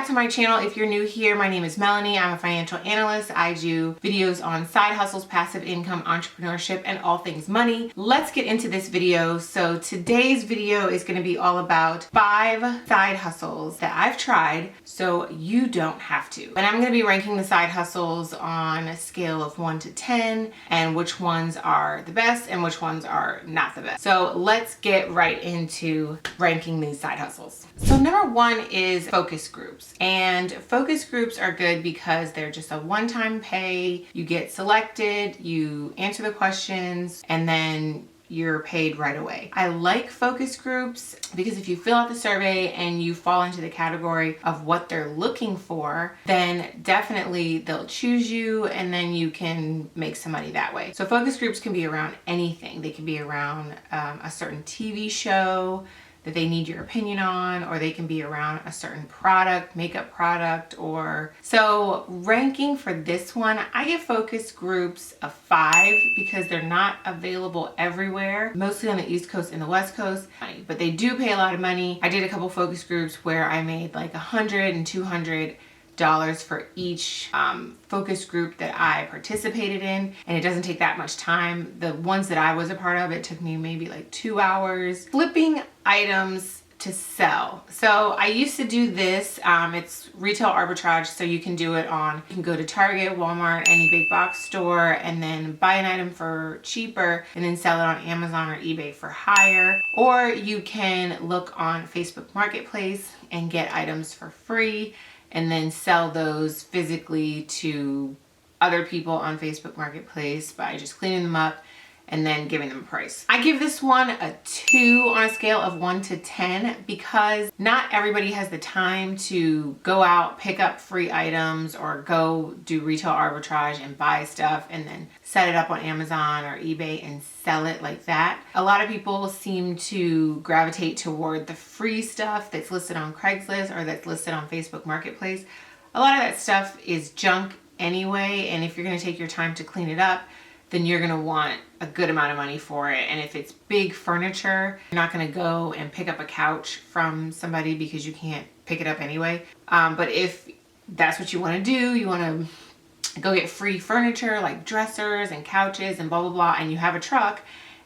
back to my channel. If you're new here, my name is Melanie. I'm a financial analyst. I do videos on side hustles, passive income, entrepreneurship, and all things money. Let's get into this video. So today's video is going to be all about 5 side hustles that I've tried so you don't have to. And I'm going to be ranking the side hustles on a scale of 1 to 10 and which ones are the best and which ones are not the best. So let's get right into ranking these side hustles. So number 1 is focus groups. And focus groups are good because they're just a one-time pay. You get selected, you answer the questions, and then you're paid right away. I like focus groups because if you fill out the survey and you fall into the category of what they're looking for, then definitely they'll choose you and then you can make some money that way. So focus groups can be around anything. They can be around a certain TV show that they need your opinion on, or they can be around a certain product, makeup product, or so ranking for this one, I give focus groups a 5 because they're not available everywhere, mostly on the East Coast and the West Coast, but they do pay a lot of money. I did a couple focus groups where I made like $100 and $200 for each focus group that I participated in, and it doesn't take that much time. The ones that I was a part of, it took me maybe like 2 hours. Flipping items to sell. So I used to do this, it's retail arbitrage, so you can do it on, you can go to Target, Walmart, any big box store, and then buy an item for cheaper and then sell it on Amazon or eBay for higher. Or you can look on Facebook Marketplace and get items for free and then sell those physically to other people on Facebook Marketplace by just cleaning them up and then giving them a price. I give this one a 2 on a scale of 1 to 10 because not everybody has the time to go out, pick up free items, or go do retail arbitrage and buy stuff and then set it up on Amazon or eBay and sell it like that. A lot of people seem to gravitate toward the free stuff that's listed on Craigslist or that's listed on Facebook Marketplace. A lot of that stuff is junk anyway, and if you're gonna take your time to clean it up, then you're gonna want a good amount of money for it. And if it's big furniture, you're not gonna go and pick up a couch from somebody because you can't pick it up anyway. But if that's what you wanna do, you wanna go get free furniture like dressers and couches and blah, blah, blah, and you have a truck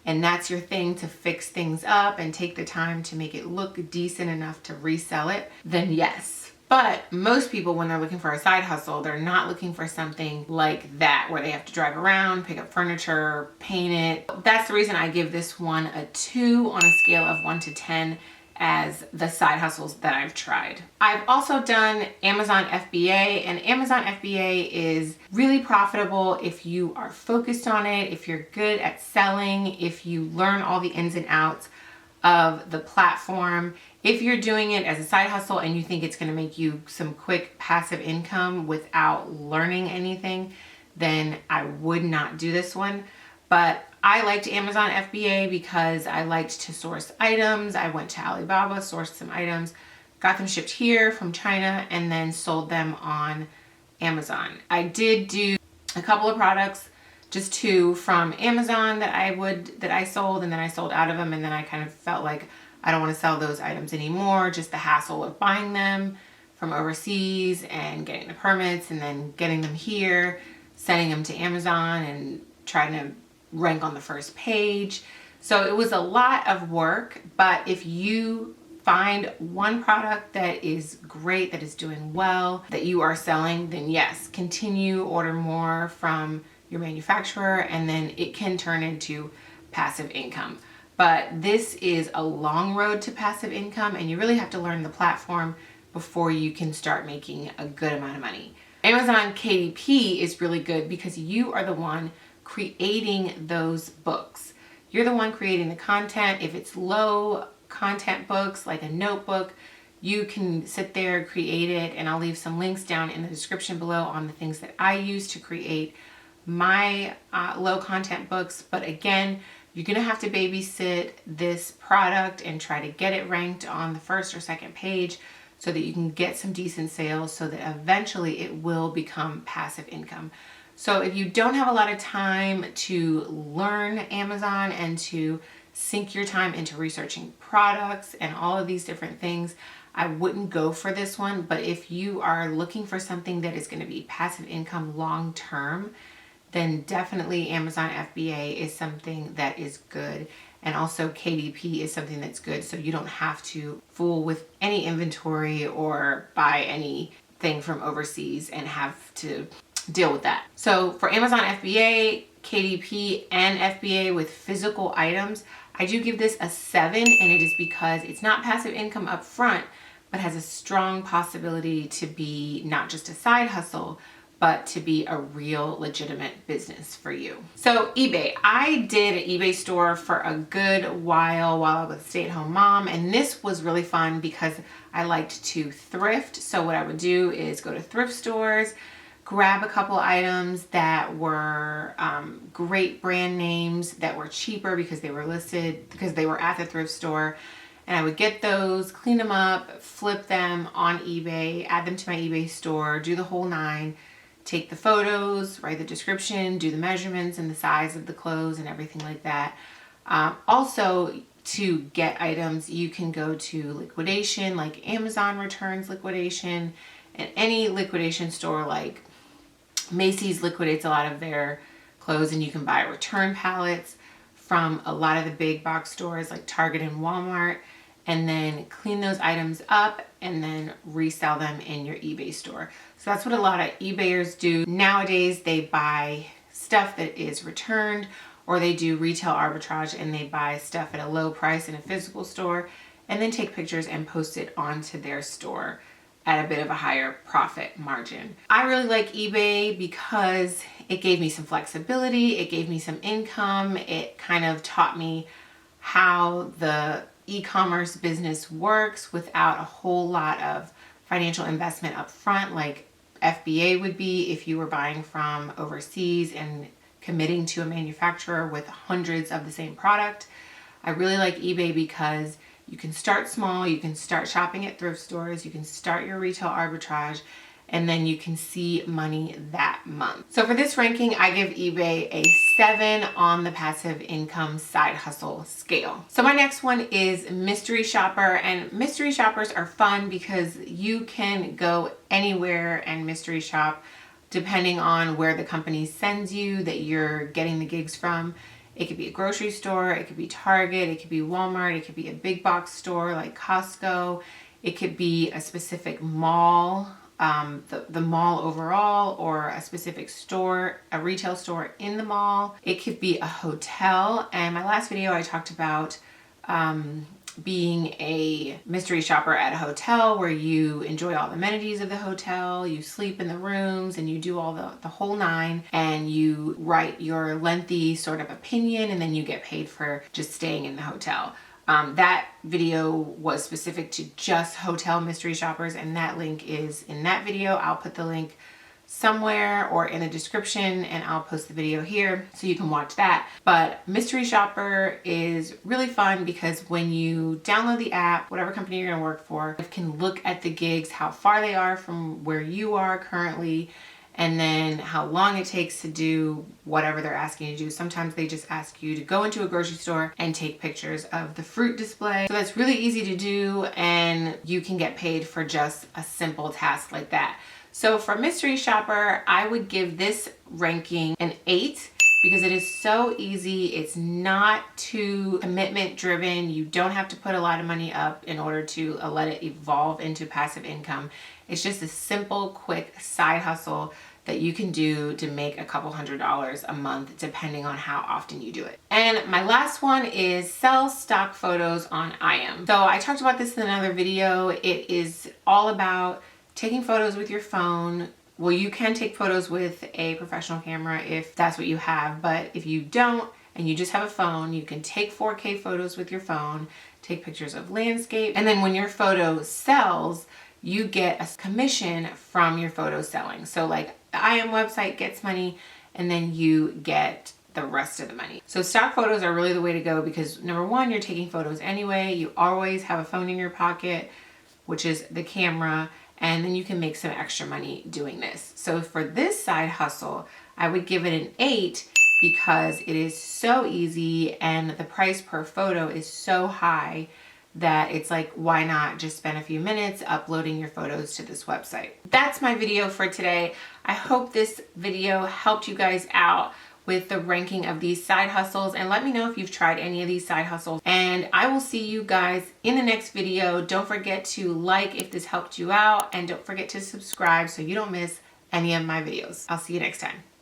and that's your thing to fix things up and take the time to make it look decent enough to resell it, then yes. But most people, when they're looking for a side hustle, they're not looking for something like that where they have to drive around, pick up furniture, paint it. That's the reason I give this one a 2 on a scale of 1 to 10 as the side hustles that I've tried. I've also done Amazon FBA, and Amazon FBA is really profitable if you are focused on it, if you're good at selling, if you learn all the ins and outs of the platform. If you're doing it as a side hustle and you think it's going to make you some quick passive income without learning anything, then I would not do this one. But I liked Amazon FBA because I liked to source items. I went to Alibaba, sourced some items, got them shipped here from China, and then sold them on Amazon. I did do a couple of products, just 2 from Amazon that I sold, and then I sold out of them, and then I kind of felt like I don't want to sell those items anymore. Just the hassle of buying them from overseas and getting the permits and then getting them here, sending them to Amazon and trying to rank on the first page. So it was a lot of work, but if you find one product that is great, that is doing well, that you are selling, then yes, continue, order more from your manufacturer, and then it can turn into passive income. But this is a long road to passive income, and you really have to learn the platform before you can start making a good amount of money. Amazon KDP is really good because you are the one creating those books. You're the one creating the content. If it's low content books like a notebook, you can sit there, create it, and I'll leave some links down in the description below on the things that I use to create my low content books. But again, you're gonna have to babysit this product and try to get it ranked on the first or second page so that you can get some decent sales so that eventually it will become passive income. So if you don't have a lot of time to learn Amazon and to sink your time into researching products and all of these different things, I wouldn't go for this one. But if you are looking for something that is going to be passive income long term, then definitely Amazon FBA is something that is good. And also KDP is something that's good, so you don't have to fool with any inventory or buy anything from overseas and have to deal with that. So for Amazon FBA, KDP, and FBA with physical items, I do give this a 7, and it is because it's not passive income up front, but has a strong possibility to be not just a side hustle, but to be a real legitimate business for you. So eBay, I did an eBay store for a good while I was a stay-at-home mom, and this was really fun because I liked to thrift. So what I would do is go to thrift stores, grab a couple items that were great brand names that were cheaper because they were listed, because they were at the thrift store. And I would get those, clean them up, flip them on eBay, add them to my eBay store, do the whole 9, take the photos, write the description, do the measurements and the size of the clothes and everything like that. Also, to get items, you can go to liquidation, like Amazon returns liquidation, and any liquidation store like Macy's liquidates a lot of their clothes, and you can buy return pallets from a lot of the big box stores like Target and Walmart, and then clean those items up and then resell them in your eBay store. So that's what a lot of eBayers do. Nowadays, they buy stuff that is returned, or they do retail arbitrage and they buy stuff at a low price in a physical store and then take pictures and post it onto their store at a bit of a higher profit margin. I really like eBay because it gave me some flexibility, it gave me some income, it kind of taught me how the e-commerce business works without a whole lot of financial investment up front, like FBA would be if you were buying from overseas and committing to a manufacturer with hundreds of the same product. I really like eBay because you can start small, you can start shopping at thrift stores, you can start your retail arbitrage, and then you can see money that month. So for this ranking, I give eBay a 7 on the passive income side hustle scale. So my next one is mystery shopper, and mystery shoppers are fun because you can go anywhere and mystery shop depending on where the company sends you that you're getting the gigs from. It could be a grocery store, it could be Target, it could be Walmart, it could be a big box store like Costco, it could be a specific mall, the mall overall, or a specific store, a retail store in the mall. It could be a hotel, and my last video I talked about being a mystery shopper at a hotel where you enjoy all the amenities of the hotel, you sleep in the rooms, and you do all the whole 9, and you write your lengthy sort of opinion, and then you get paid for just staying in the hotel. That video was specific to just hotel mystery shoppers, and that link is in that video. I'll put the link somewhere or in the description, and I'll post the video here so you can watch that. But mystery shopper is really fun because when you download the app, whatever company you're going to work for, you can look at the gigs, how far they are from where you are currently, and then how long it takes to do whatever they're asking you to do. Sometimes they just ask you to go into a grocery store and take pictures of the fruit display. So that's really easy to do, and you can get paid for just a simple task like that. So for mystery shopper, I would give this ranking an 8 because it is so easy. It's not too commitment driven. You don't have to put a lot of money up in order to let it evolve into passive income. It's just a simple, quick side hustle that you can do to make a couple $100s a month depending on how often you do it. And my last one is sell stock photos on IM. So I talked about this in another video. It is all about taking photos with your phone. Well, you can take photos with a professional camera if that's what you have, but if you don't and you just have a phone, you can take 4K photos with your phone, take pictures of landscape, and then when your photo sells, you get a commission from your photo selling. So like the IM website gets money, and then you get the rest of the money. So stock photos are really the way to go because number one, you're taking photos anyway. You always have a phone in your pocket, which is the camera, and then you can make some extra money doing this. So for this side hustle, I would give it an 8 because it is so easy and the price per photo is so high that it's like, why not just spend a few minutes uploading your photos to this website. That's my video for today. I hope this video helped you guys out with the ranking of these side hustles, and let me know if you've tried any of these side hustles, and I will see you guys in the next video. Don't forget to like if this helped you out, and don't forget to subscribe so you don't miss any of my videos. I'll see you next time.